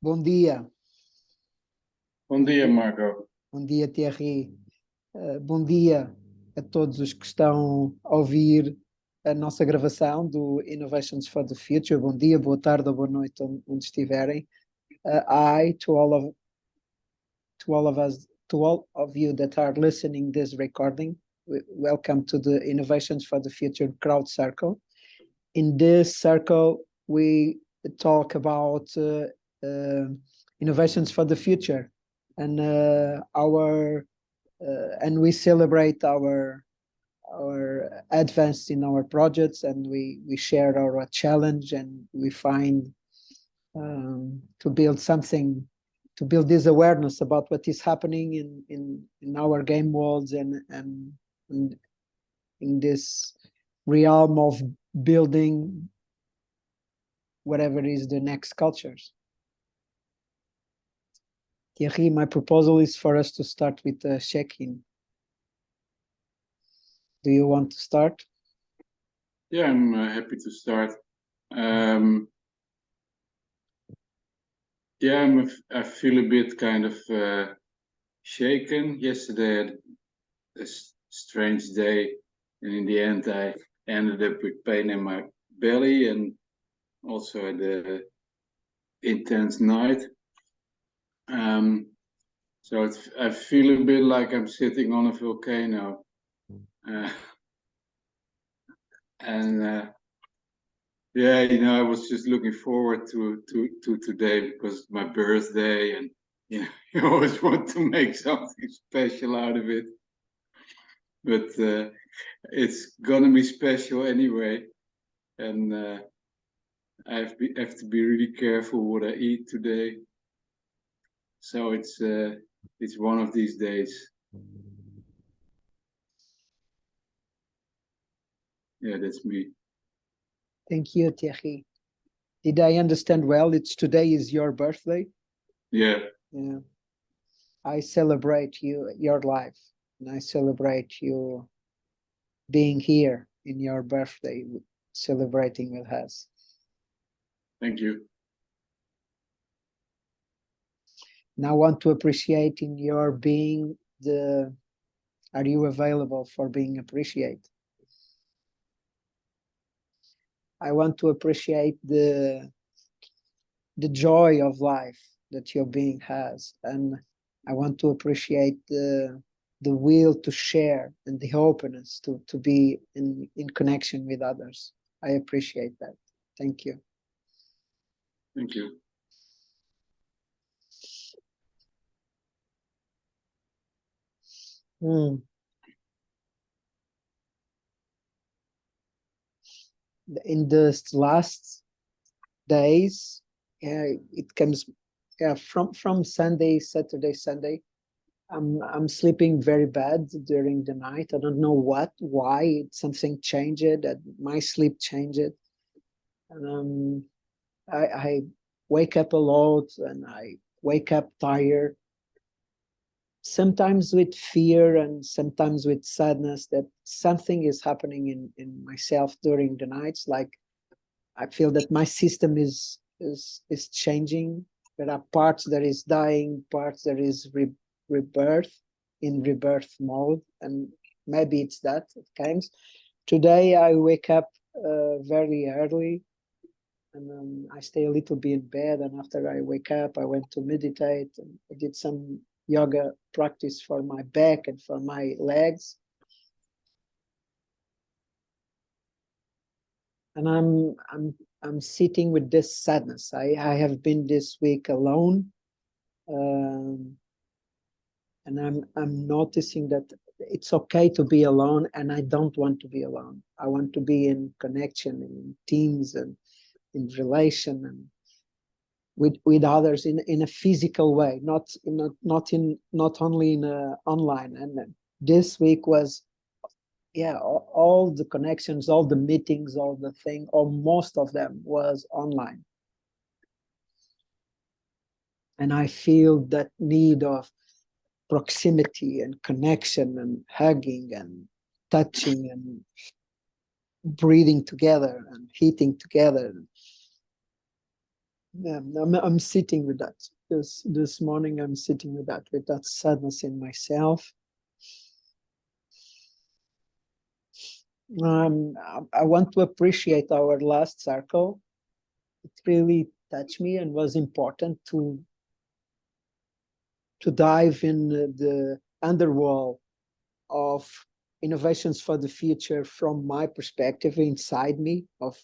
Bom dia. Bom dia, Marco. Bom dia, Thierry. Bom dia a todos os que estão a ouvir a nossa gravação do Innovations for the Future. Bom dia, boa tarde ou boa noite, onde estiverem. To all of you that are listening this recording, welcome to the Innovations for the Future Crowd Circle. In this circle, we talk about innovations for the future, and and we celebrate our advance in our projects, and we share our challenge, and we find to build something, to build this awareness about what is happening in our game worlds and in this realm of building whatever is the next cultures. Thierry, my proposal is for us to start with a check-in. Do you want to start? Yeah, I'm happy to start. Yeah, I feel a bit kind of shaken. Yesterday I had a strange day, and in the end I ended up with pain in my belly and also had an intense night. So I feel a bit like I'm sitting on a volcano. Yeah, I was just looking forward to today because it's my birthday, and you always want to make something special out of it. But it's gonna be special anyway, and I have to be really careful what I eat today. So it's one of these days. Yeah, that's me. Thank you, Thierry. Did I understand well? Today is your birthday? Yeah. Yeah. I celebrate your life, and I celebrate you being here in your birthday, celebrating with us. Thank you. Now I want to appreciate in your being are you available for being appreciated? I want to appreciate the joy of life that your being has, and I want to appreciate the will to share and the openness to be in connection with others. I appreciate that. Thank you. Thank you. In the last days, it comes from Sunday, Saturday, Sunday. I'm sleeping very bad during the night. I don't know why something changed. My sleep changed, and I wake up a lot, and I wake up tired. Sometimes with fear and sometimes with sadness that something is happening in myself during the nights. Like I feel that my system is changing. There are parts that is dying, parts that is rebirth, in rebirth mode, and maybe it's that at times. Today I wake up very early, and I stay a little bit in bed, and after I wake up I went to meditate, and I did some yoga practice for my back and for my legs. And I'm sitting with this sadness. I have been this week alone, and I'm noticing that it's okay to be alone, and I don't want to be alone. I want to be in connection, in teams, and in relation, and with others in a physical way, not only in online. And this week was, all the connections, all the meetings, all the thing, or most of them was online. And I feel that need of proximity and connection and hugging and touching and breathing together and eating together. Yeah, I'm sitting with that. This morning I'm sitting with that sadness in myself. I want to appreciate our last circle. It really touched me and was important to dive in the underworld of innovations for the future from my perspective inside me of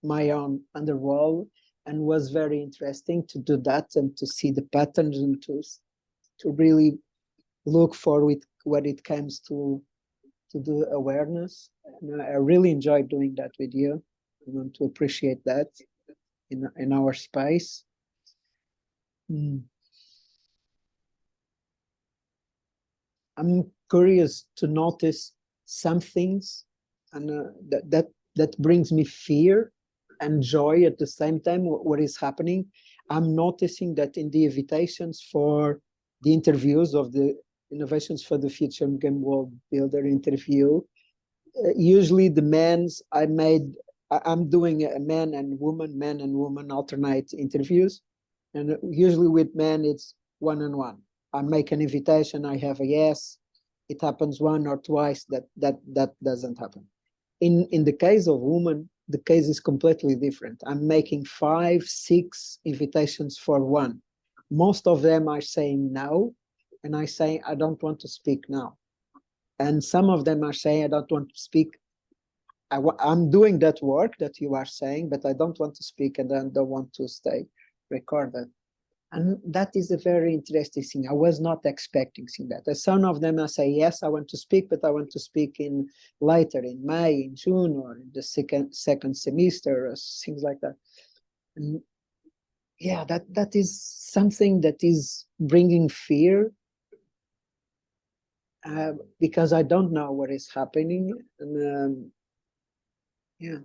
my own underworld, and was very interesting to do that and to see the patterns and to really look for it when it comes to the awareness. And I really enjoyed doing that with you. I want to appreciate that in our space. I'm curious to notice some things, and that brings me fear and joy at the same time. What is happening? I'm noticing that in the invitations for the interviews of the Innovations for the Future Game World Builder interview, usually the men's I'm doing a man and woman alternate interviews, and usually with men it's one-on-one. I make an invitation, I have a yes, it happens one or twice, that doesn't happen. In the case of women, the case is completely different. I'm making 5, 6 invitations for one. Most of them are saying no, and I say I don't want to speak now. And some of them are saying I don't want to speak. I'm doing that work that you are saying, but I don't want to speak and I don't want to stay recorded. And that is a very interesting thing. I was not expecting seeing that. Some of them I say, yes, I want to speak, but I want to speak in later, in May, in June, or in the second semester, or things like that. And yeah, that is something that is bringing fear, because I don't know what is happening. And yeah,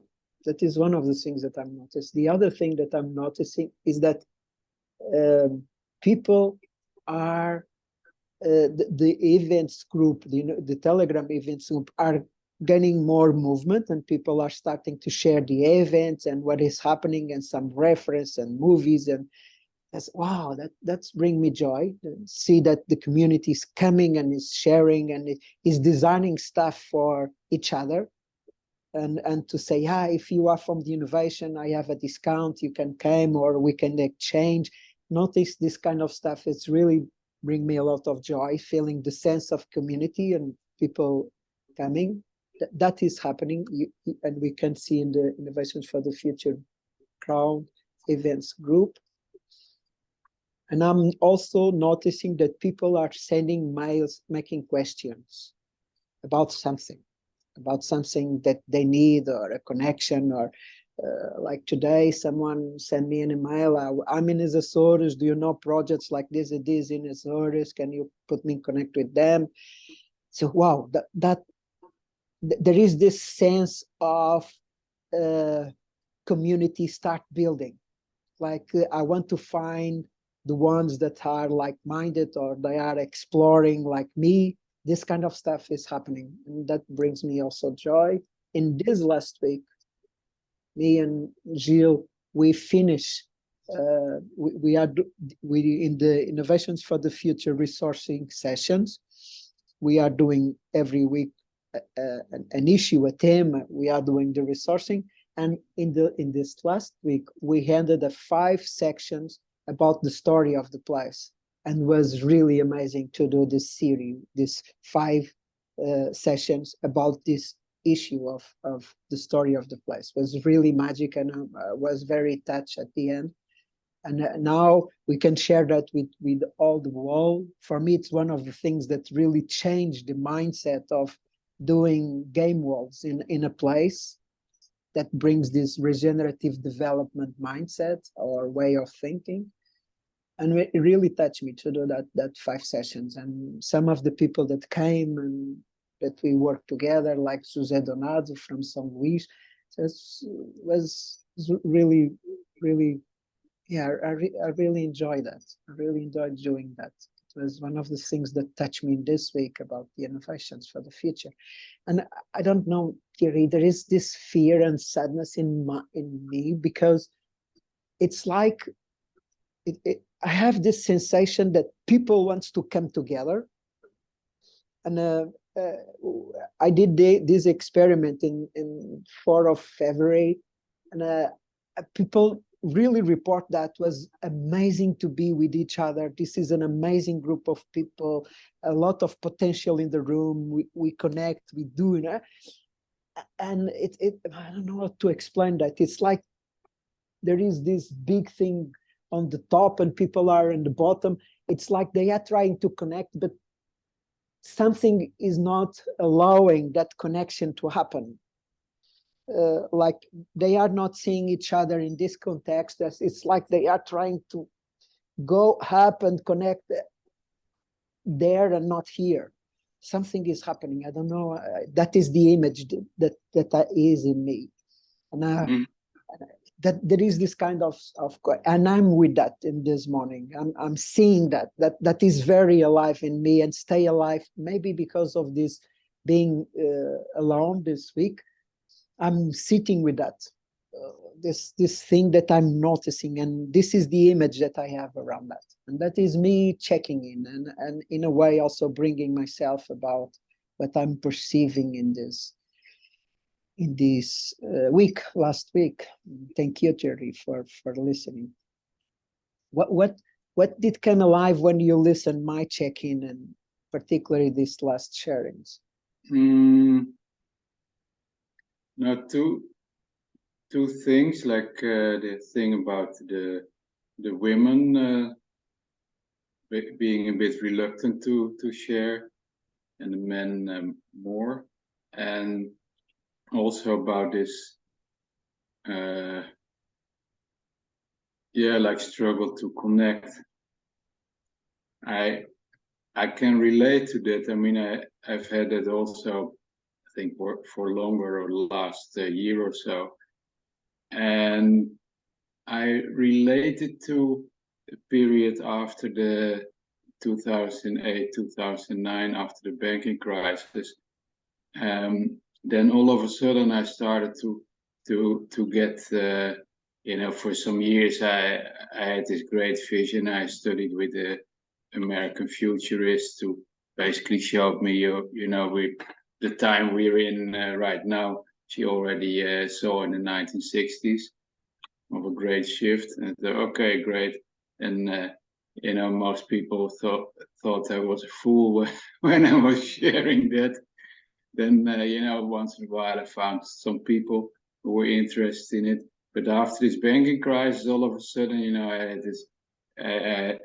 that is one of the things that I'm noticing. The other thing that I'm noticing is that people are the events group, the Telegram events group are gaining more movement, and people are starting to share the events and what is happening and some reference and movies, and that's wow, that's bring me joy. See that the community is coming and is sharing and is designing stuff for each other. And to say, yeah, if you are from the innovation, I have a discount, you can come or we can exchange. Notice this kind of stuff. It's really bring me a lot of joy, feeling the sense of community and people coming. That is happening. And we can see in the Innovations for the Future Crowd events group. And I'm also noticing that people are sending mails, making questions about something that they need, or a connection, or like today, someone sent me an email. I'm in Aljezur. Do you know projects like this and this in Azores? Can you put me in connect with them? So wow, there is this sense of community start building. Like I want to find the ones that are like-minded, or they are exploring like me. This kind of stuff is happening, and that brings me also joy. In this last week, me and Gilles, we finish. We in the Innovations for the Future resourcing sessions. We are doing every week an issue, a theme. We are doing the resourcing, and in this last week, we handed 5 sections about the story of the place, and was really amazing to do this series, these 5 sessions about this issue of the story of the place. It was really magic, and I was very touched at the end. And now we can share that with all the world. For me, it's one of the things that really changed the mindset of doing game worlds in a place that brings this regenerative development mindset or way of thinking. And it really touched me to do that 5 sessions. And some of the people that came and that we worked together, like José Donado from São Luís, was really, really, yeah, I really enjoyed that. I really enjoyed doing that. It was one of the things that touched me this week about the innovations for the future. And I don't know, Thierry, there is this fear and sadness in me, because it's like I have this sensation that people wants to come together. And I did this experiment in 4th of February, and people really report that was amazing to be with each other. This is an amazing group of people, a lot of potential in the room. We connect, we do, and I don't know how to explain that. It's like there is this big thing on the top and people are in the bottom. It's like they are trying to connect, but something is not allowing that connection to happen. Like they are not seeing each other in this context. It's like they are trying to go up and connect there and not here. Something is happening. I don't know. That is the image that is in me, and that there is this kind of, and I'm with that in this morning. I'm seeing that is very alive in me and stay alive. Maybe because of this being alone this week, I'm sitting with that, this thing that I'm noticing, and this is the image that I have around that, and that is me checking in and in a way also bringing myself about what I'm perceiving in this week, last week. Thank you, Thierry, for listening. What did come alive when you listened my check-in, and particularly these last sharings? Now, two things, like the thing about the women being a bit reluctant to share, and the men more, and also about this like struggle to connect. I can relate to that. I mean, I've had that also, I think, for longer, or last year or so, and I related to the period after the 2008, 2009, after the banking crisis. Then all of a sudden I started to get, for some years I had this great vision. I studied with the American futurists who basically showed me, the time we're in right now, she already saw in the 1960s of a great shift. And okay, great. And most people thought I was a fool when I was sharing that. Then once in a while I found some people who were interested in it. But after this banking crisis, all of a sudden, I had this. I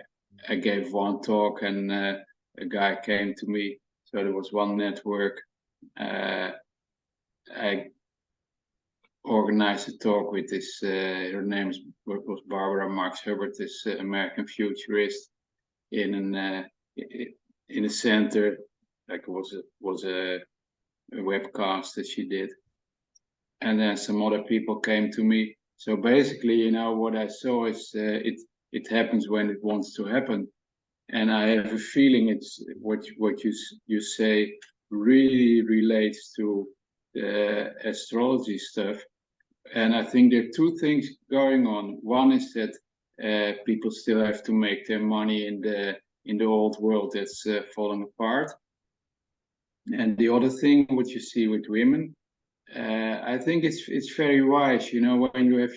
gave one talk, and a guy came to me. So there was one network. I organized a talk with this. Her name was Barbara Marx Hubbard, this American futurist, in a center. Like it was a webcast that she did, and then some other people came to me. So basically, what I saw is it happens when it wants to happen, and I have a feeling it's what you say really relates to the astrology stuff. And I think there are two things going on. One is that people still have to make their money in the old world that's falling apart. And the other thing, what you see with women, I think it's very wise. When you have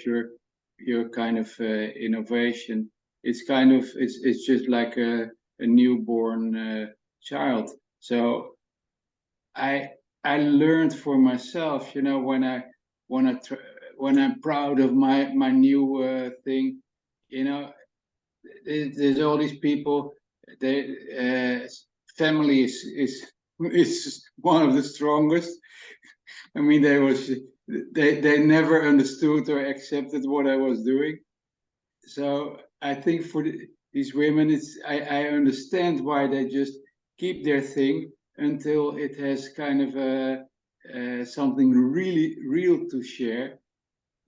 your kind of innovation, it's just like a newborn child. So I learned for myself, when I'm proud of my new thing, there's all these people. Family is one of the strongest. I mean, they never understood or accepted what I was doing. So I think for these women, I understand why they just keep their thing until it has kind of something really real to share.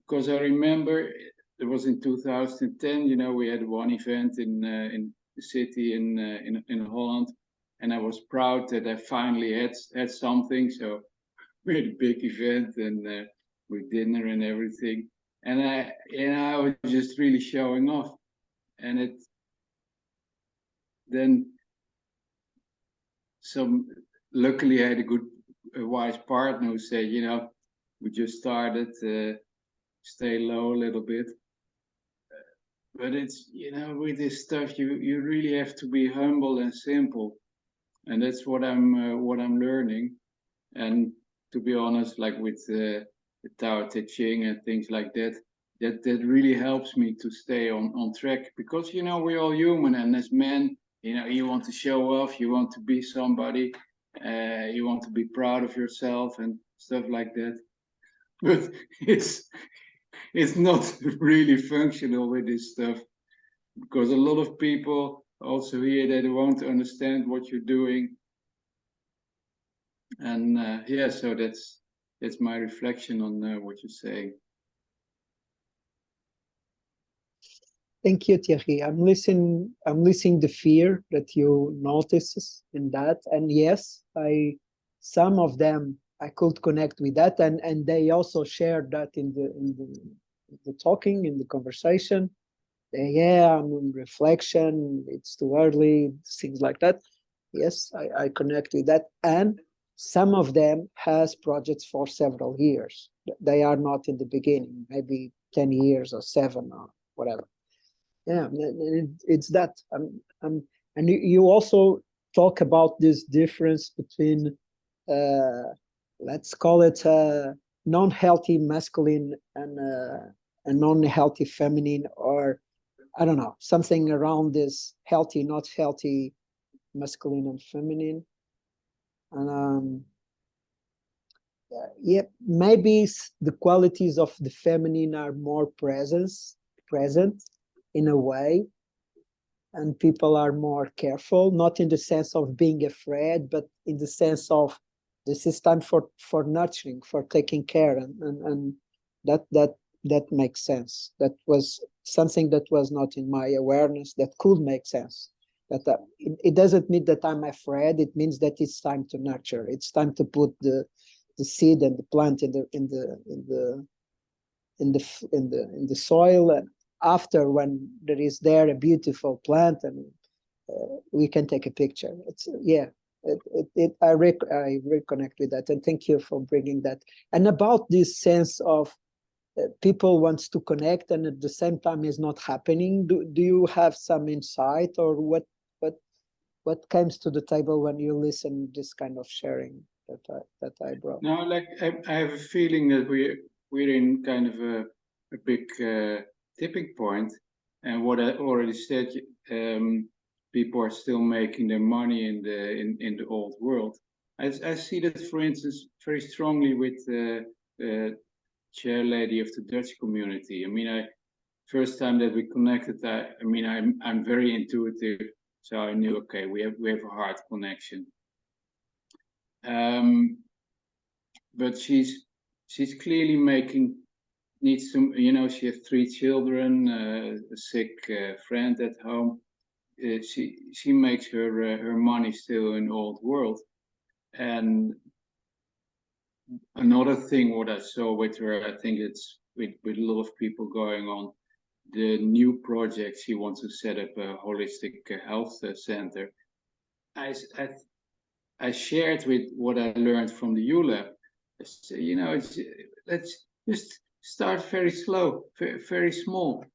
Because I remember it was in 2010. We had one event in the city in Holland, and I was proud that I finally had something. So we had a big event, and with dinner and everything, and I was just really showing off. and it then luckily I had a wise partner who said, you know, we just started, stay low a little bit. But it's, you know, with this stuff, you really have to be humble and simple, and that's what I'm learning. And to be honest, like with the Tao Te Ching and things like that, that really helps me to stay on track, because you know we're all human, and as men, you know, you want to show off, you want to be somebody, you want to be proud of yourself and stuff like that. But it's not really functional with this stuff, because a lot of people also here, they won't understand what you're doing. And yeah, so that's my reflection on what you're saying. Thank you, Thierry. I'm listening the fear that you notice in that. And yes, some of them I could connect with that, and they also shared that in the talking, in the conversation. Yeah, I'm in reflection, it's too early, things like that. Yes, I connect with that. And some of them has projects for several years. They are not in the beginning, maybe 10 years or 7 or whatever. Yeah, it's that. And you also talk about this difference between, let's call it non-healthy masculine and a non-healthy feminine, or I don't know, something around this healthy, not healthy, masculine and feminine. And yeah, maybe the qualities of the feminine are more present in a way, and people are more careful, not in the sense of being afraid, but in the sense of this is time for nurturing, for taking care, and that makes sense. That was something that was not in my awareness that could make sense. That it doesn't mean that I'm afraid. It means that it's time to nurture. It's time to put the seed and the plant in the soil, and after, when there is there a beautiful plant, and we can take a picture. It's yeah. I reconnect with that, and thank you for bringing that. And about this sense of people wants to connect, and at the same time is not happening. Do you have some insight, or what comes to the table when you listen this kind of sharing that I brought? No, like I have a feeling that we're in kind of a big tipping point, and what I already said, people are still making their money in the old world. I see that, for instance, very strongly with the chair lady of the Dutch community. I mean, first time that we connected, I mean, I'm very intuitive, so I knew, okay, we have a heart connection. But she's clearly needs to, you know, she has 3 children, a sick friend at home. She makes her money still in old world. And another thing what I saw with her, I think it's with a lot of people going on, the new project, she wants to set up a holistic health center. I shared with what I learned from the ULab. You know, let's just start very slow, very small.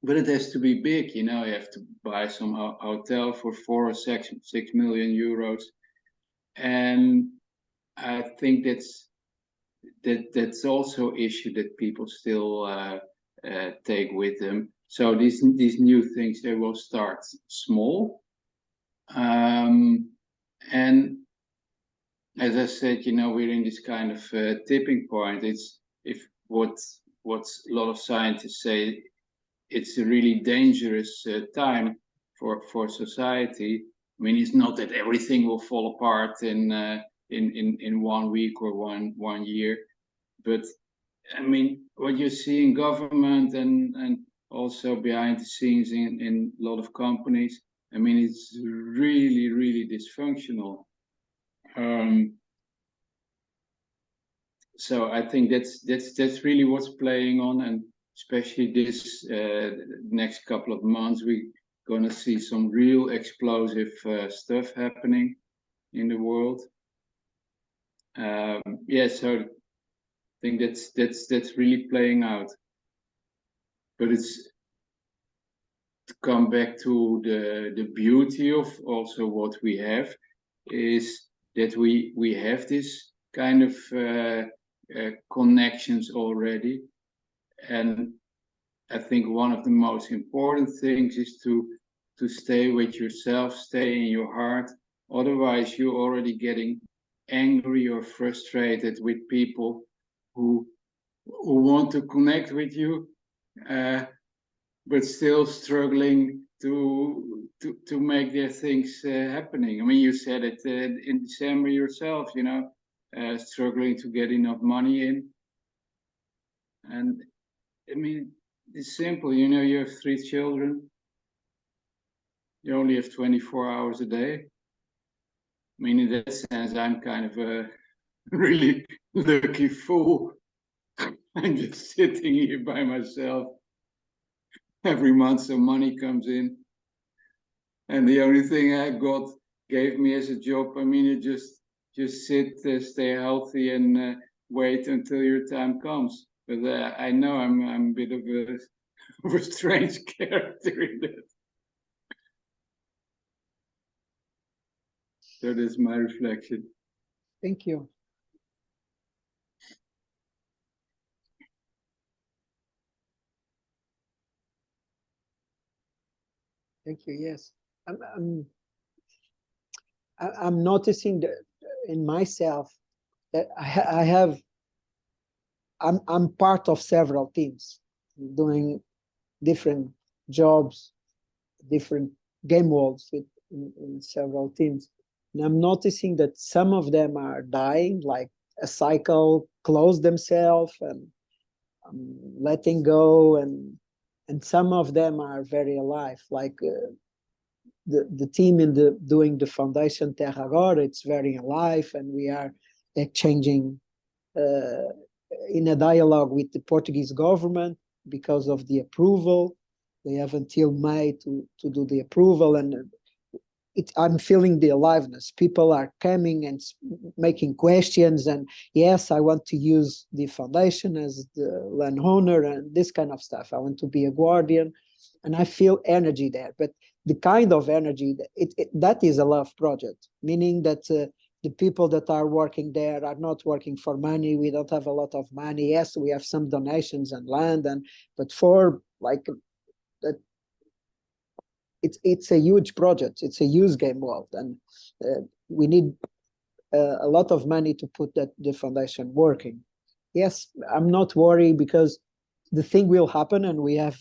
But it has to be big, you know. You have to buy some hotel for 4 or 6 million euros, and I think that's also issue that people still take with them. So these new things, they will start small, and as I said, you know, we're in this kind of tipping point. It's what a lot of scientists say, it's a really dangerous time for society. I mean, it's not that everything will fall apart in 1 week or one year, but I mean, what you see in government and also behind the scenes in a lot of companies, I mean, it's really dysfunctional. So I think that's really what's playing on, and especially this next couple of months, we're gonna see some real explosive stuff happening in the world. Yeah, so I think that's really playing out. But it's to come back to the beauty of also what we have is that we have this kind of connections already, and I think one of the most important things is to stay with yourself, stay in your heart. Otherwise, you're already getting angry or frustrated with people who want to connect with you, but still struggling to make their things happening. I mean, you said it in December yourself, you know, struggling to get enough money in. And I mean, it's simple, you know, you have 3 children. You only have 24 hours a day. I mean, in that sense, I'm kind of a really lucky fool. I'm just sitting here by myself. Every month some money comes in. And the only thing I gave me as a job, I mean, you just sit, stay healthy and wait until your time comes. But I know I'm a bit of of a strange character in that. So that's my reflection. Thank you. Thank you. Yes, I'm noticing that in myself that I'm part of several teams doing different jobs, different game worlds in several teams. And I'm noticing that some of them are dying, like a cycle close themselves and letting go, and some of them are very alive, like the team in doing the foundation Terra Agora, it's very alive, and we are exchanging in a dialogue with the Portuguese government because of the approval. They have until May to do the approval, and I'm feeling the aliveness. People are coming and making questions, and yes, I want to use the foundation as the landowner and this kind of stuff. I want to be a guardian, and I feel energy there. But the kind of energy that is a love project, meaning that the people that are working there are not working for money. We don't have a lot of money. Yes, we have some donations and land, but for like that, it's a huge project. It's a huge game world, and we need a lot of money to put the foundation working. Yes, I'm not worried because the thing will happen, and we have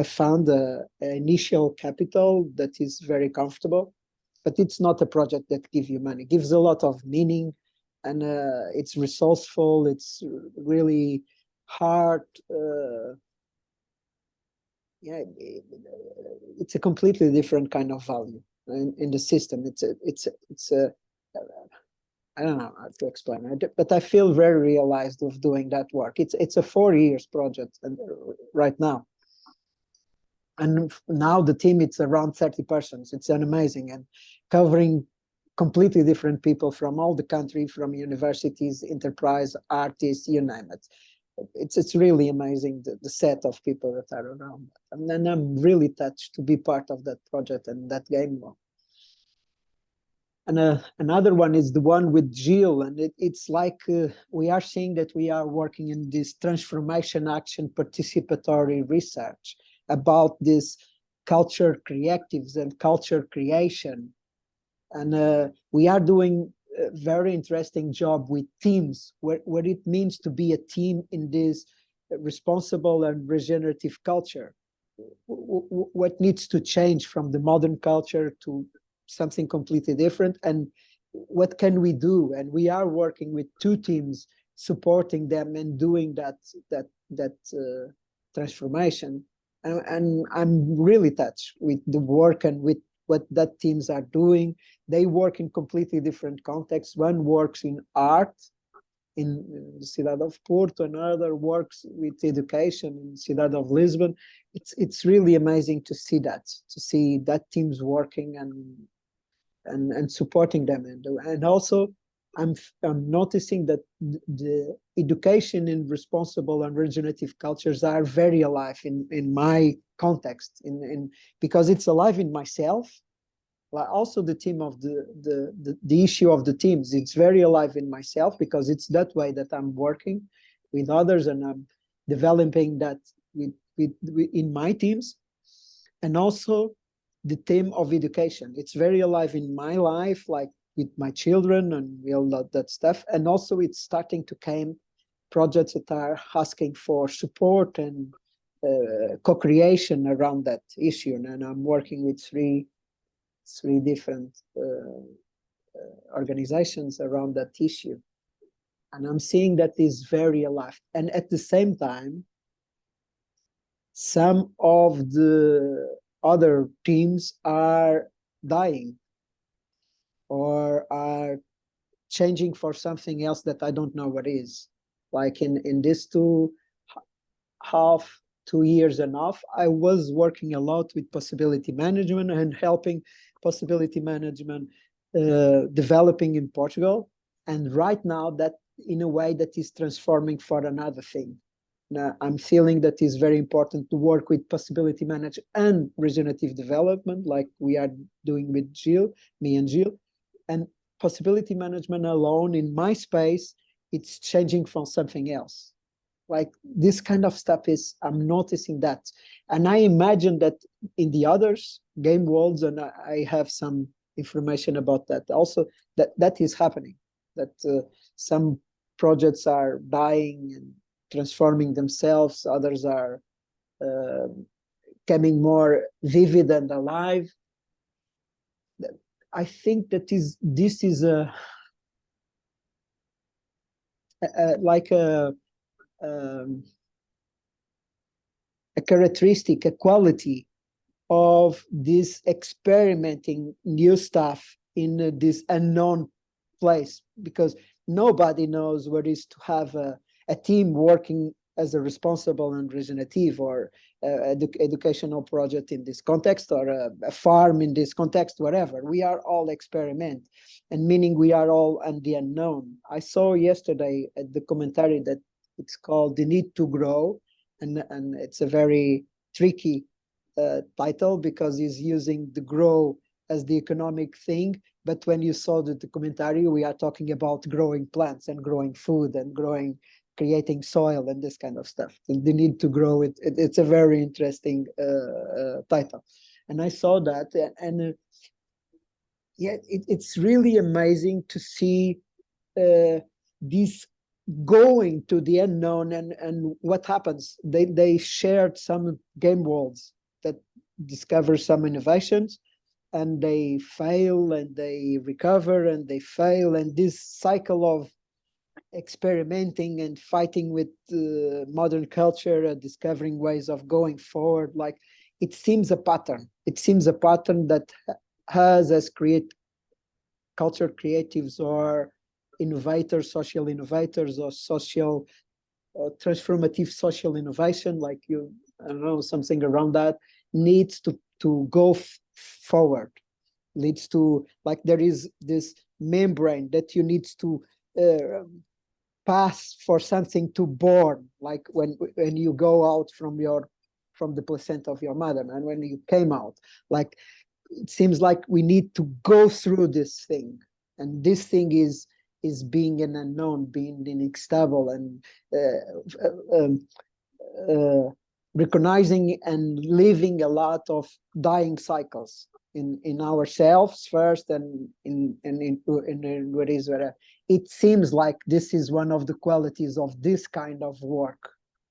found an initial capital that is very comfortable, but it's not a project that gives you money. It gives a lot of meaning, and it's resourceful. It's really hard. Yeah, it's a completely different kind of value in the system. It's a I don't know how to explain it, but I feel very realized of doing that work. It's a 4 years project, and right now, and now the team, it's around 30 persons. It's an amazing, and covering completely different people from all the country, from universities, enterprise, artists, you name it. It's really amazing, the set of people that are around, and I'm really touched to be part of that project and that game. And another one is the one with Jill, and it's like we are seeing that we are working in this transformation action participatory research about this culture creatives and culture creation, and we are doing a very interesting job with teams, what it means to be a team in this responsible and regenerative culture. What needs to change from the modern culture to something completely different, and what can we do? And we are working with 2 teams, supporting them and doing that transformation. And I'm really touched with the work and with what that teams are doing. They work in completely different contexts. One works in art, in the Cidade of Porto, and other works with education in Cidade of Lisbon. It's really amazing to see that teams working and supporting them, and also I'm noticing that the education in responsible and regenerative cultures are very alive in my context, because it's alive in myself. Like also the theme of the issue of the teams, it's very alive in myself, because it's that way that I'm working with others, and I'm developing that with in my teams. And also the theme of education, it's very alive in my life, like with my children and all that stuff. And also it's starting to come projects that are asking for support and co-creation around that issue. And I'm working with three different organizations around that issue. And I'm seeing that is very alive. And at the same time, some of the other teams are dying or are changing for something else that I don't know what is. Like in this 2 years and a half, I was working a lot with possibility management and helping possibility management developing in Portugal. And right now, that in a way that is transforming for another thing. Now, I'm feeling that it's very important to work with possibility management and regenerative development, like we are doing with Gilles, me and Gilles. And possibility management alone in my space, it's changing from something else. Like this kind of stuff is, I'm noticing that. And I imagine that in the others, game worlds, and I have some information about that also, that is happening, that some projects are dying and transforming themselves, others are becoming more vivid and alive. I think that this is like a characteristic, a quality of this experimenting new stuff in this unknown place, because nobody knows what it is to have a team working as a responsible and regenerative or educational project in this context, or a farm in this context, whatever. We are all experiment, and meaning we are all in the unknown. I saw yesterday the commentary that it's called The Need to Grow, and it's a very tricky title, because he's using the grow as the economic thing. But when you saw the commentary, we are talking about growing plants and growing food and creating soil and this kind of stuff. The need to grow it. It's a very interesting title. And I saw that, and yeah, it's really amazing to see this going to the unknown, and what happens. They shared some game worlds that discover some innovations, and they fail and they recover and they fail, and this cycle of experimenting and fighting with modern culture and discovering ways of going forward, like it seems a pattern. It seems a pattern that has as culture creatives or innovators, social innovators, or social transformative social innovation, like I don't know, something around that, needs to go forward, leads to, like there is this membrane that you need to pass for something to born, like when you go out from the placenta of your mother, and when you came out, like it seems like we need to go through this thing, and this thing is being an unknown, being unstable, and recognizing and living a lot of dying cycles in ourselves first, and in what is where it seems like this is one of the qualities of this kind of work.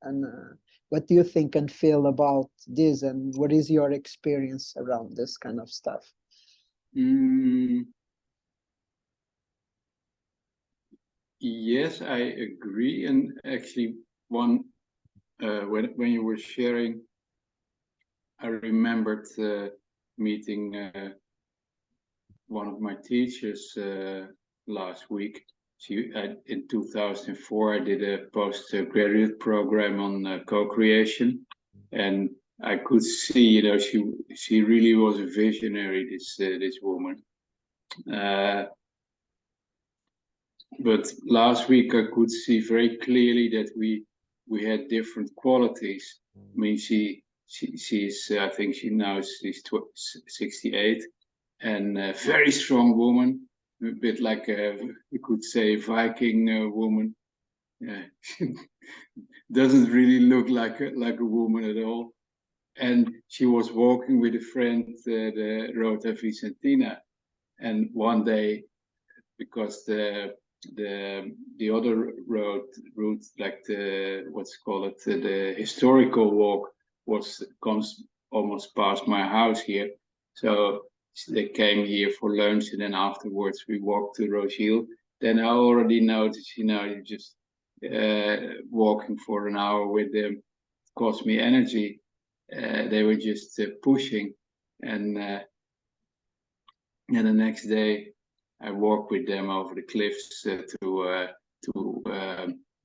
And what do you think and feel about this, and what is your experience around this kind of stuff? Yes, I agree. And actually, when you were sharing, I remembered meeting one of my teachers last week. in 2004, I did a postgraduate program on co-creation, and I could see, you know, she really was a visionary. This woman. But last week I could see very clearly that we had different qualities. I mean, she's I think she's 68, and a very strong woman, a bit like you could say Viking woman. She doesn't really look like a woman at all. And she was walking with a friend, the Rota Vicentina, and one day, because the other route, like the what's called it, the historical walk, comes almost past my house here. So they came here for lunch, and then afterwards we walked to Rochelle. Then I already noticed, you know, just walking for an hour with them cost me energy. They were just pushing, and the next day I walked with them over the cliffs to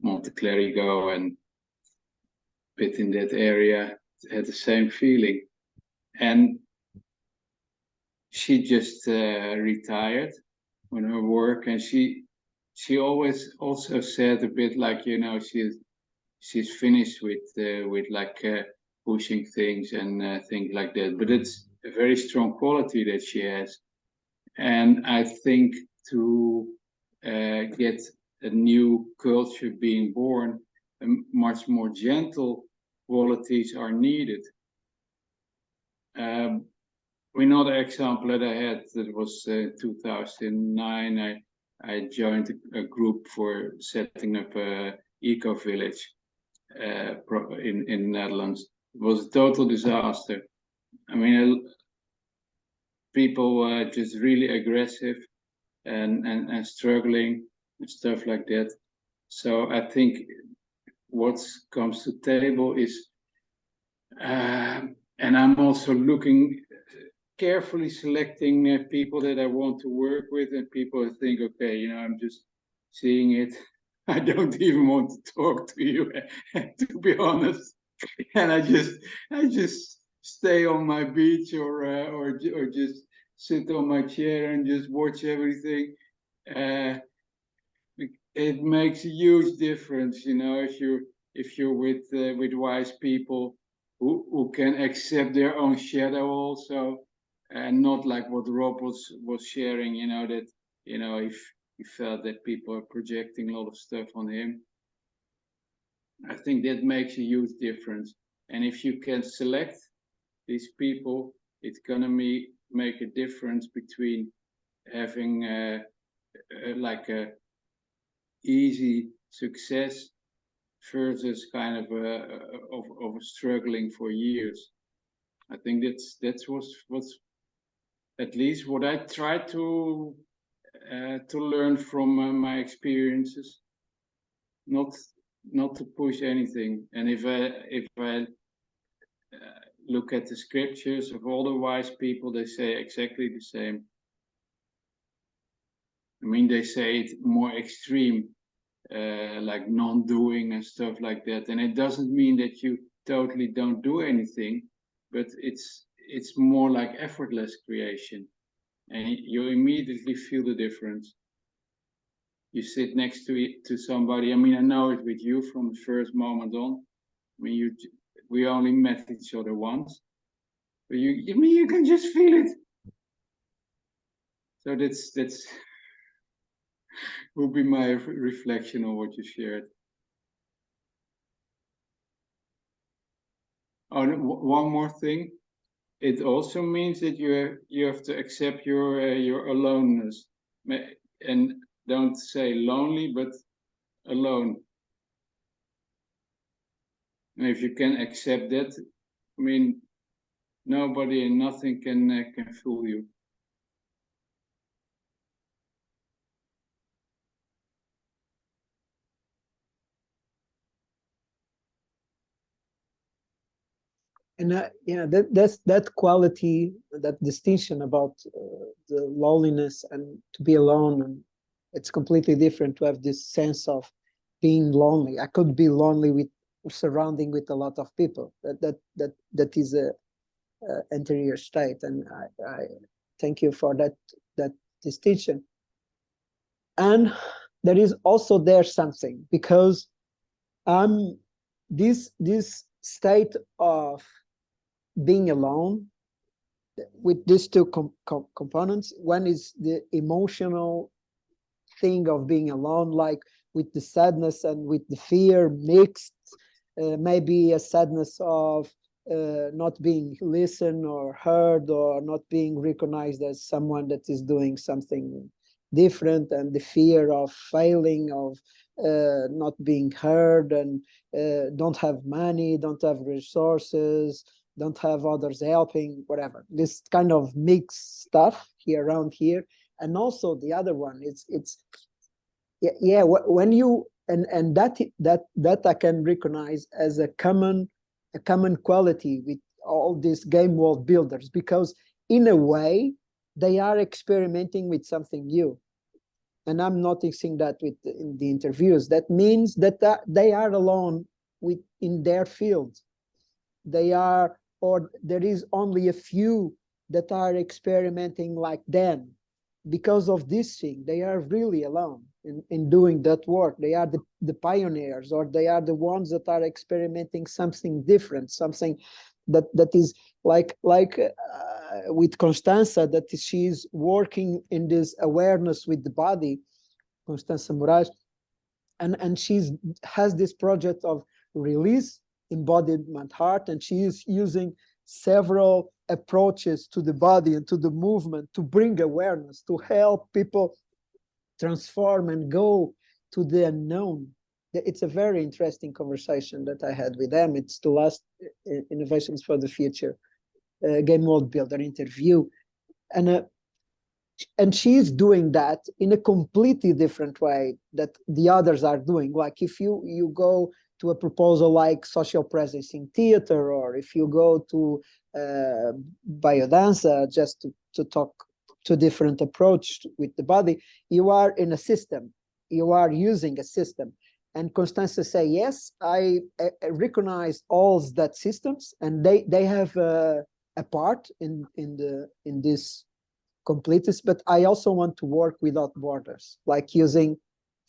Monte Clerigo, and bit in that area. Had the same feeling, and she just retired on her work, and she always also said a bit like, you know, she's finished with like pushing things and things like that. But it's a very strong quality that she has. And I think to get a new culture being born, much more gentle qualities are needed. Another example that I had, that was 2009, I joined a group for setting up a eco-village in the Netherlands. It was a total disaster. I mean, people were just really aggressive and struggling and stuff like that. So I think what comes to the table is, and I'm also looking, carefully selecting people that I want to work with, and people think, okay, you know, I'm just seeing it. I don't even want to talk to you, to be honest. And I just stay on my beach or just sit on my chair and just watch everything. It makes a huge difference, you know, if you're with wise people who can accept their own shadow also, and not like what Rob was sharing, you know, that, you know, if he felt that people are projecting a lot of stuff on him. I think that makes a huge difference. And if you can select these people, it's gonna make a difference between having like a easy success versus kind of a struggling for years. I think that's what's at least what I try to learn from my experiences. Not to push anything. And if I look at the scriptures of all the wise people, they say exactly the same. I mean, they say it more extreme, like non-doing and stuff like that. And it doesn't mean that you totally don't do anything, but it's more like effortless creation, and you immediately feel the difference. You sit next to somebody. I mean, I know it with you from the first moment on. I mean, we only met each other once, but you can just feel it. So that's will be my reflection on what you shared. Oh, one more thing. It also means that you have to accept your aloneness, and don't say lonely, but alone. And if you can accept that, I mean, nobody and nothing can fool you. And yeah, that's that quality, that distinction about the loneliness and to be alone, and It's completely different to have this sense of being lonely. I could be lonely with surrounding with a lot of people. That is a anterior state, and I thank you for that distinction. And there is also there something, because this state of being alone with these two components. One is the emotional thing of being alone, like with the sadness and with the fear mixed, maybe a sadness of not being listened or heard, or not being recognized as someone that is doing something different, and the fear of failing, of not being heard, and don't have money, don't have resources, don't have others helping, whatever. This kind of mixed stuff here around here. And also the other one, when you and that I can recognize as a common quality with all these game world builders, because in a way they are experimenting with something new. And I'm noticing that in the interviews. That means that they are alone in their field. They are, or there is only a few that are experimenting like them. Because of this thing, they are really alone in doing that work. They are the pioneers, or they are the ones that are experimenting something different, something that is like with Constanza, that she's working in this awareness with the body, Constanza Moraes, and she's has this project of release, embodiment heart, and she is using several approaches to the body and to the movement to bring awareness, to help people transform and go to the unknown. It's a very interesting conversation that I had with them. It's the last Innovations for the Future Game World Builder interview. And she's doing that in a completely different way that the others are doing. Like if you go to a proposal like social presence in theater, or if you go to biodanza, just to talk to different approach with the body, you are in a system, you are using a system. And Constanza say, yes, I recognize all that systems, and they have a part in this completeness, but I also want to work without borders, like using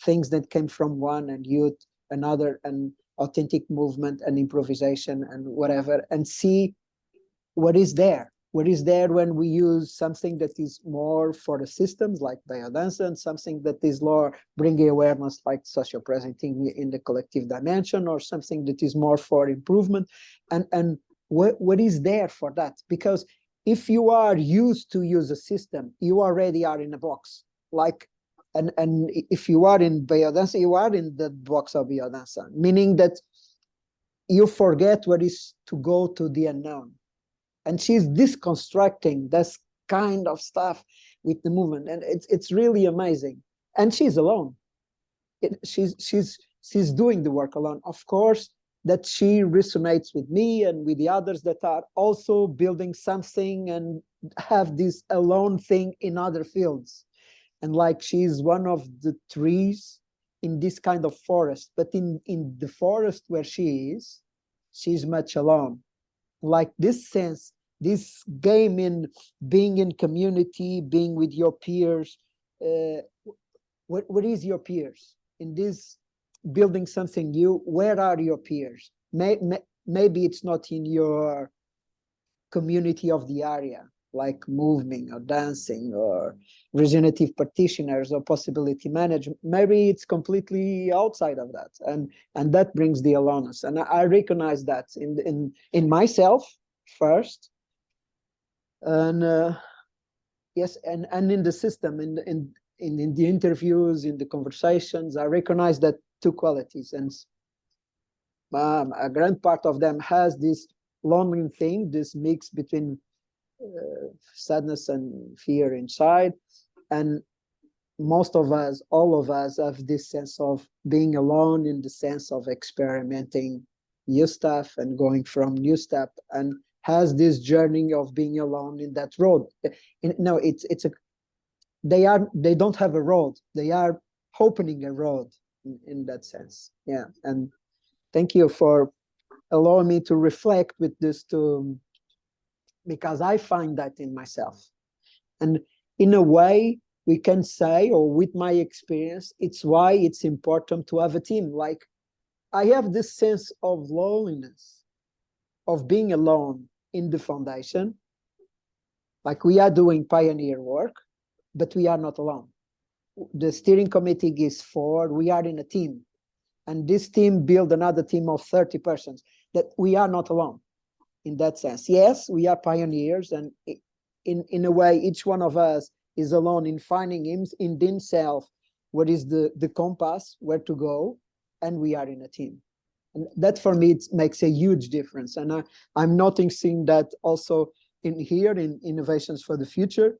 things that came from one and youth, another, and authentic movement and improvisation and whatever, and see what is there when we use something that is more for the systems like biodanza, and something that is more bringing awareness like social presenting in the collective dimension, or something that is more for improvement, and what is there for that. Because if you are used to use a system, you already are in a box. Like, and if you are in biodanza, you are in the box of biodanza, meaning that you forget what is to go to the unknown. And she's deconstructing this kind of stuff with the movement, and it's really amazing. And she's alone. She's doing the work alone. Of course, that she resonates with me and with the others that are also building something and have this alone thing in other fields. And like she's one of the trees in this kind of forest, but in the forest where she is, she's much alone. Like this sense, this game in being in community, being with your peers. What is your peers? In this building something new, where are your peers? Maybe it's not in your community of the area, like moving or dancing or regenerative practitioners or possibility management. Maybe it's completely outside of that, and that brings the aloneness. And I recognize that in myself first, and yes, and in the system, in the interviews, in the conversations, I recognize that two qualities, and a grand part of them has this lonely thing, this mix between sadness and fear inside. And most of us, all of us, have this sense of being alone, in the sense of experimenting new stuff and going from new stuff, and has this journey of being alone in that road. No, it's they don't have a road. They are opening a road in that sense. Yeah, and thank you for allowing me to reflect with this too, because I find that in myself. And in a way, we can say, or with my experience, it's why it's important to have a team. Like, I have this sense of loneliness, of being alone in the foundation. Like, we are doing pioneer work, but we are not alone. The steering committee is 4, we are in a team. And this team build another team of 30 persons, that we are not alone in that sense. Yes, we are pioneers, and in a way, each one of us is alone in finding in himself what is the compass, where to go, and we are in a team. And that for me, it makes a huge difference. And I'm noticing that also in here in Innovations for the Future.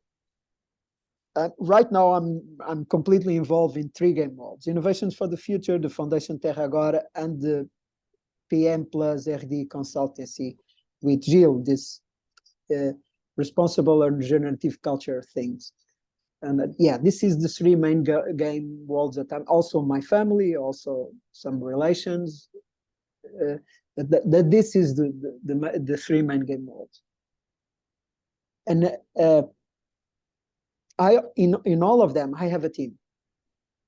Right now, I'm completely involved in 3 game worlds: Innovations for the Future, the Foundation Terra Agora, and the PM plus RD consultancy with Gilles, this responsible and generative culture things. And yeah, this is the 3 main game worlds that I'm also my family, also some relations. That this is the 3 main game worlds. And in all of them, I have a team.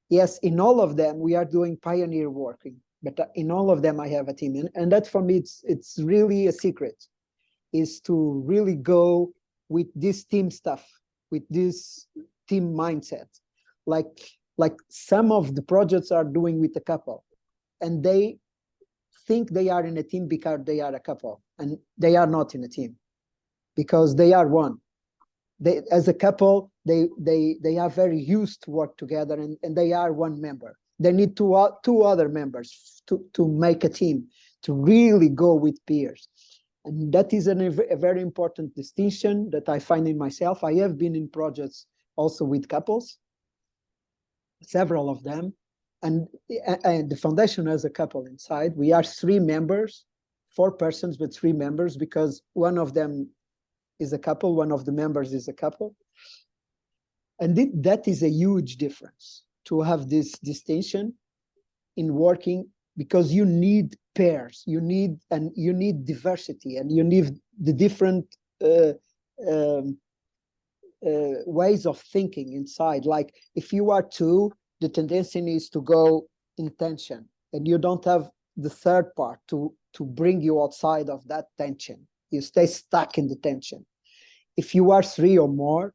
Yes, in all of them, we are doing pioneer working, but in all of them, I have a team. And that for me, it's really a secret, is to really go with this team stuff, with this team mindset. Like some of the projects are doing with a couple, and they think they are in a team because they are a couple, and they are not in a team because they are one. They, as a couple, they are very used to work together, and they are one member. They need two other members to make a team, to really go with peers. And that is a very important distinction that I find in myself. I have been in projects also with couples, several of them, and the foundation has a couple inside. We are 3 members, 4 persons, but 3 members, because one of them is a couple, one of the members is a couple. And that is a huge difference, to have this distinction in working, because you need pairs, you need diversity, and you need the different ways of thinking inside. Like, if you are 2, the tendency is to go in tension, and you don't have the third part to bring you outside of that tension. You stay stuck in the tension. If you are 3 or more,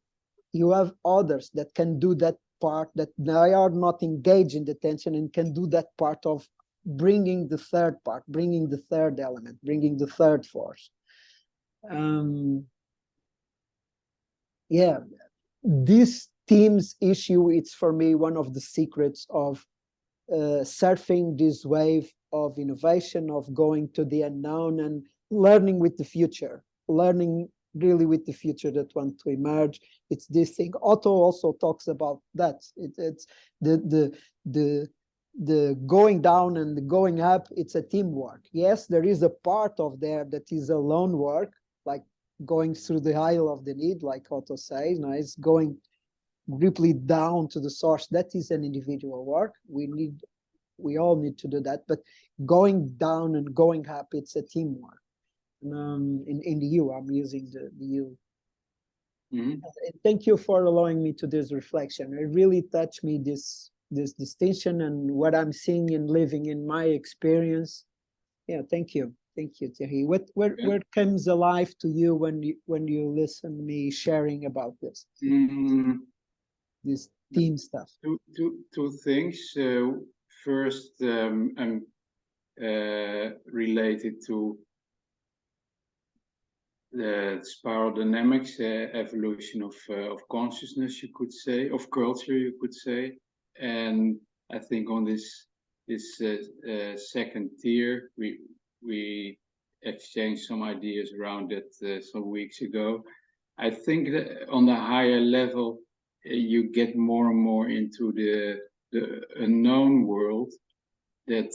you have others that can do that part, that they are not engaged in the tension and can do that part of bringing the third part, bringing the third element, bringing the third force. Yeah, this team's issue, it's for me one of the secrets of surfing this wave of innovation, of going to the unknown and learning with the future, learning really with the future that want to emerge. It's this thing. Otto also talks about that. It's the going down and the going up. It's a teamwork. Yes, there is a part of there that is alone work, like going through the aisle of the need, like Otto says. No, it's going deeply down to the source. That is an individual work. We all need to do that. But going down and going up, it's a teamwork. In the U, I'm using the U. Mm-hmm. Thank you for allowing me to this reflection. It really touched me, this distinction and what I'm seeing and living in my experience. Yeah, thank you, Thierry. Where comes alive to you when you listen to me sharing about this? This team stuff. Two things. First, I'm related to the spiral dynamics, evolution of consciousness, you could say, of culture, you could say. And I think on this second tier, we exchanged some ideas around it some weeks ago. I think that on the higher level, you get more and more into the unknown world, that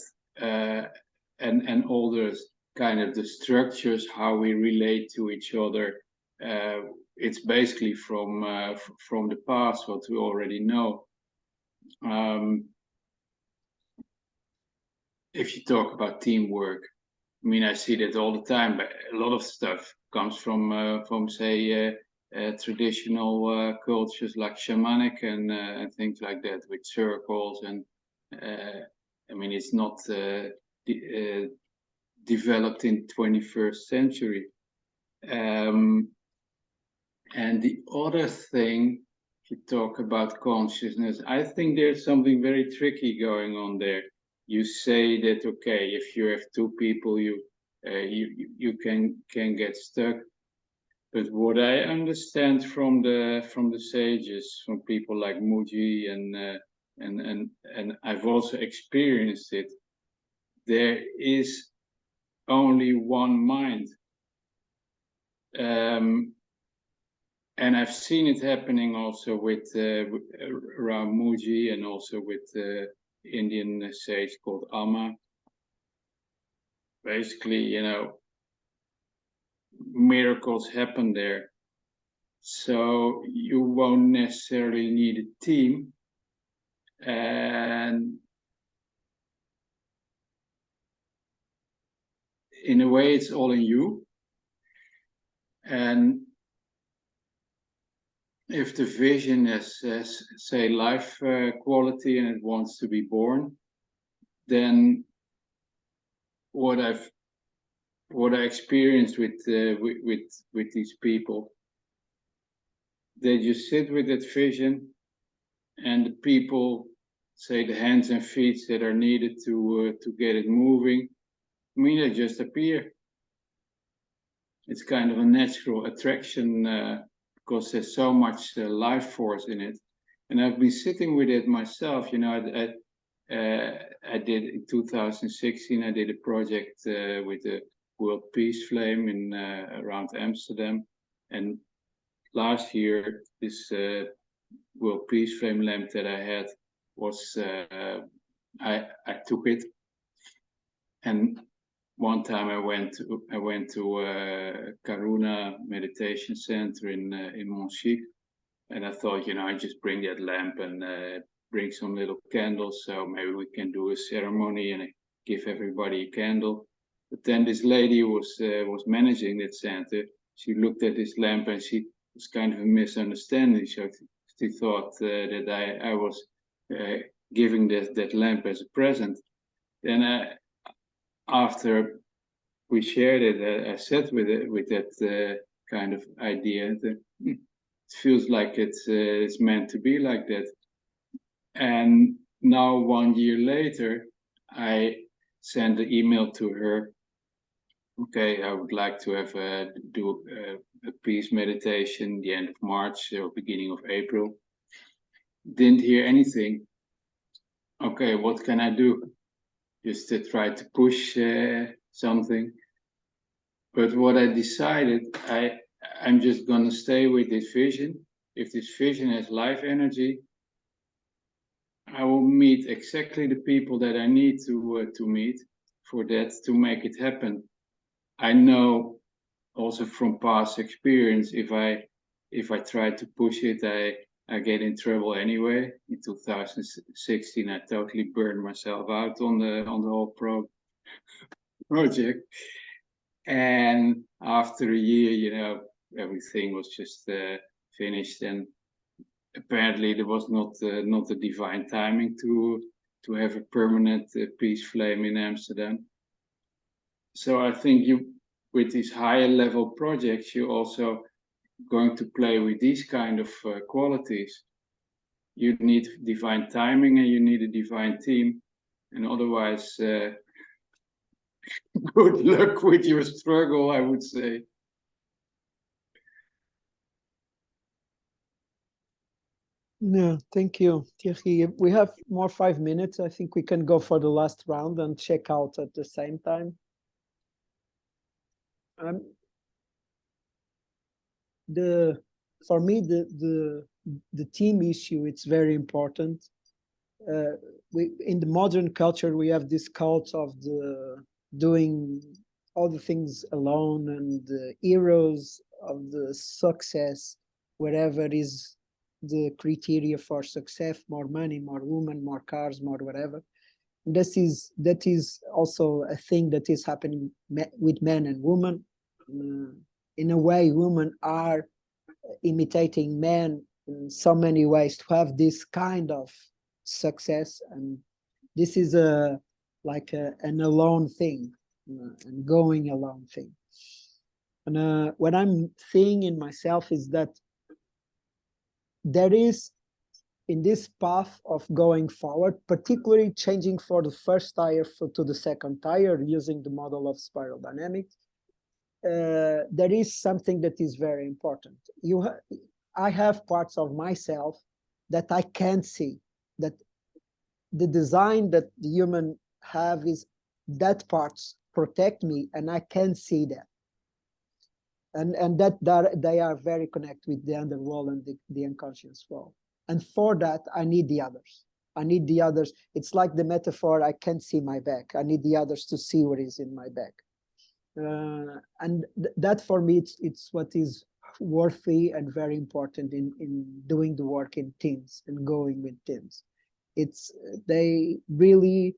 and all the kind of the structures, how we relate to each other, it's basically from the past, what we already know. If you talk about teamwork, I mean, I see that all the time, but a lot of stuff comes from say, traditional cultures like shamanic and things like that, with circles. And I mean, it's not developed in 21st century. And the other thing, if you talk about consciousness, I think there's something very tricky going on there. You say that, okay, if you have two people, you can get stuck. But what I understand from the sages, from people like Muji, and I've also experienced it, there is only one mind. And I've seen it happening also with around Muji, and also with Indian sage called Amma. Basically, you know, miracles happen there. So you won't necessarily need a team. And in a way, it's all in you. And if the vision has say, life quality, and it wants to be born, then what I experienced with these people, they just sit with that vision, and the people, say, the hands and feet that are needed to get it moving, I mean, they just appear. It's kind of a natural attraction because there's so much life force in it. And I've been sitting with it myself. You know, I did in 2016. I did a project with the World Peace Flame in around Amsterdam, and last year this World Peace Flame lamp that I had was I took it, and one time I went to Karuna Meditation Center in Montchique, and I thought, you know, I just bring that lamp and bring some little candles, so maybe we can do a ceremony and give everybody a candle. But then this lady was managing that center. She looked at this lamp, and she was kind of a misunderstanding. So she thought that I was giving that lamp as a present. Then after we shared it, I sat with that kind of idea. That it feels like it's meant to be like that. And now 1 year later, I sent an email to her. Okay, I would like to have do a peace meditation the end of March or beginning of April. Didn't hear anything. Okay, what can I do? Just to try to push something. But what I decided, I'm just gonna stay with this vision. If this vision has life energy, I will meet exactly the people that I need to meet for that, to make it happen. I know also from past experience, if I try to push it, I get in trouble anyway. In 2016, I totally burned myself out on the whole project. And after a year, you know, everything was just finished, and apparently there was not a divine timing to have a permanent peace flame in Amsterdam. So I think with these higher level projects, you're also going to play with these kind of qualities. You need divine timing, and you need a divine team, and otherwise good luck with your struggle, I would say. No, thank you, Thierry. We have more 5 minutes. I think we can go for the last round and check out at the same time. For me, the team issue, it's very important. In the modern culture, we have this cult of doing all the things alone, and the heroes the success, wherever is the criteria for success, more money, more women, more cars, more whatever. That is also a thing that is happening with men and women. In a way, women are imitating men in so many ways to have this kind of success, and this is an alone thing, and going alone thing. And what I'm seeing in myself is that there is, in this path of going forward, particularly changing for the first tire to the second tire using the model of spiral dynamics, there is something that is very important. I have parts of myself that I can't see, that the design that the human have is that parts protect me and I can't see that. And that they are very connected with the underworld and the unconscious world. And for that, I need the others. I need the others. It's like the metaphor, I can't see my back. I need the others to see what is in my back. And that for me, it's what is worthy and very important in doing the work in teams and going with teams. They really,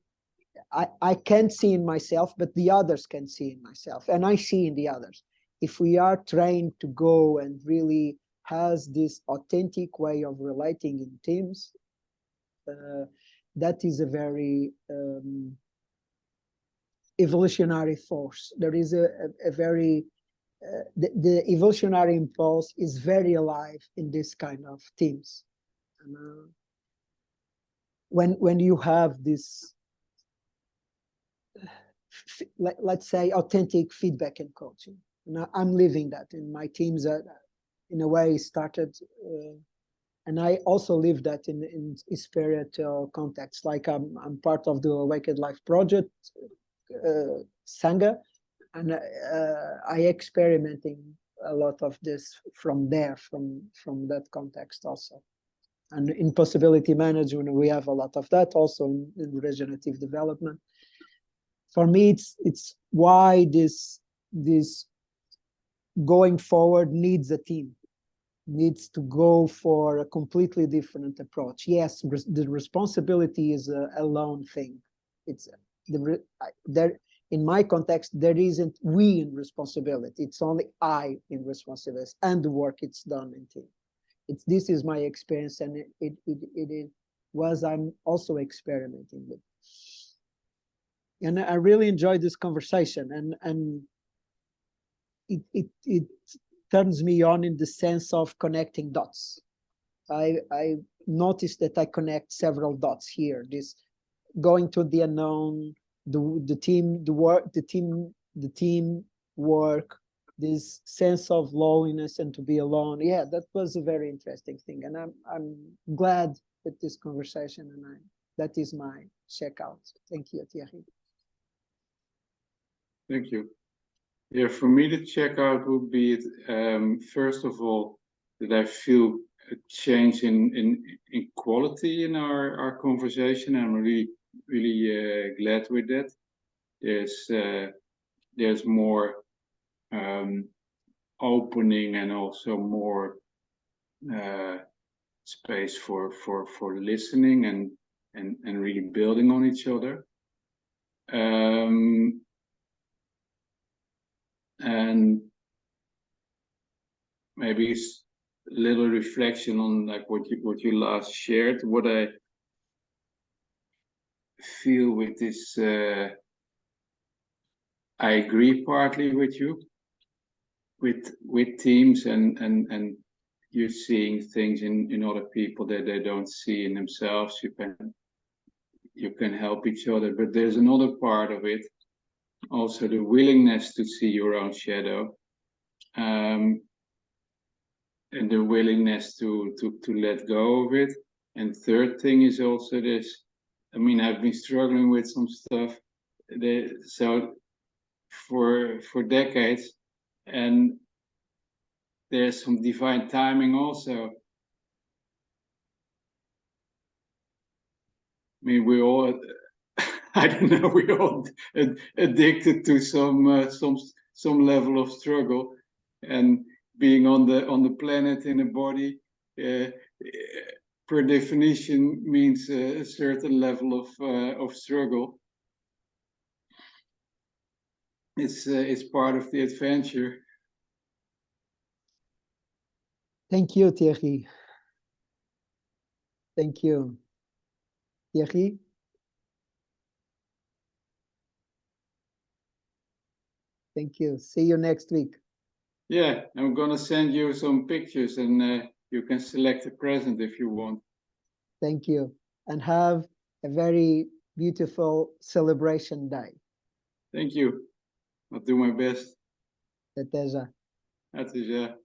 I can't see in myself, but the others can see in myself, and I see in the others. If we are trained to go and really has this authentic way of relating in teams, that is a very evolutionary force. There is a very, the evolutionary impulse is very alive in this kind of teams. And, when you have this, let's say, authentic feedback and coaching. And I'm living that in my teams that in a way started, and I also live that in spiritual context. Like I'm part of the Awakened Life Project, Sangha, and I experimenting a lot of this from there, from that context also. And in possibility management, we have a lot of that also in regenerative development. For me, it's why this going forward needs a team, needs to go for a completely different approach. Yes, the responsibility is a lone thing. It's there in my context, there isn't we in responsibility. It's only I in responsibility and the work it's done in team. This is my experience, and it was I'm also experimenting with. And I really enjoyed this conversation, and it turns me on in the sense of connecting dots. I noticed that I connect several dots here. This going to the unknown, the team, the work, the team work, this sense of loneliness and to be alone. Yeah, that was a very interesting thing, and I'm glad with this conversation, and that is my checkout. Thank you, Thierry. Thank you. Yeah, for me, the checkout would be, first of all, that I feel a change in quality in our conversation. I'm really glad with that. There's more opening and also more space for listening and really building on each other. And maybe a little reflection on like what you last shared. What I feel with this, I agree partly with you, with teams and you're seeing things in other people that they don't see in themselves. You can help each other, but there's another part of it. Also, the willingness to see your own shadow, and the willingness to let go of it. And third thing is also this. I mean, I've been struggling with some stuff, so for decades, and there's some divine timing also. I mean, we all. I don't know. We're all addicted to some level of struggle, and being on the planet in a body, per definition, means a certain level of struggle. It's part of the adventure. Thank you, Thierry. Thank you. Thierry? Thank you. See you next week. Yeah, I'm gonna send you some pictures and you can select a present if you want. Thank you. And have a very beautiful celebration day. Thank you. I'll do my best. Até já. Até já.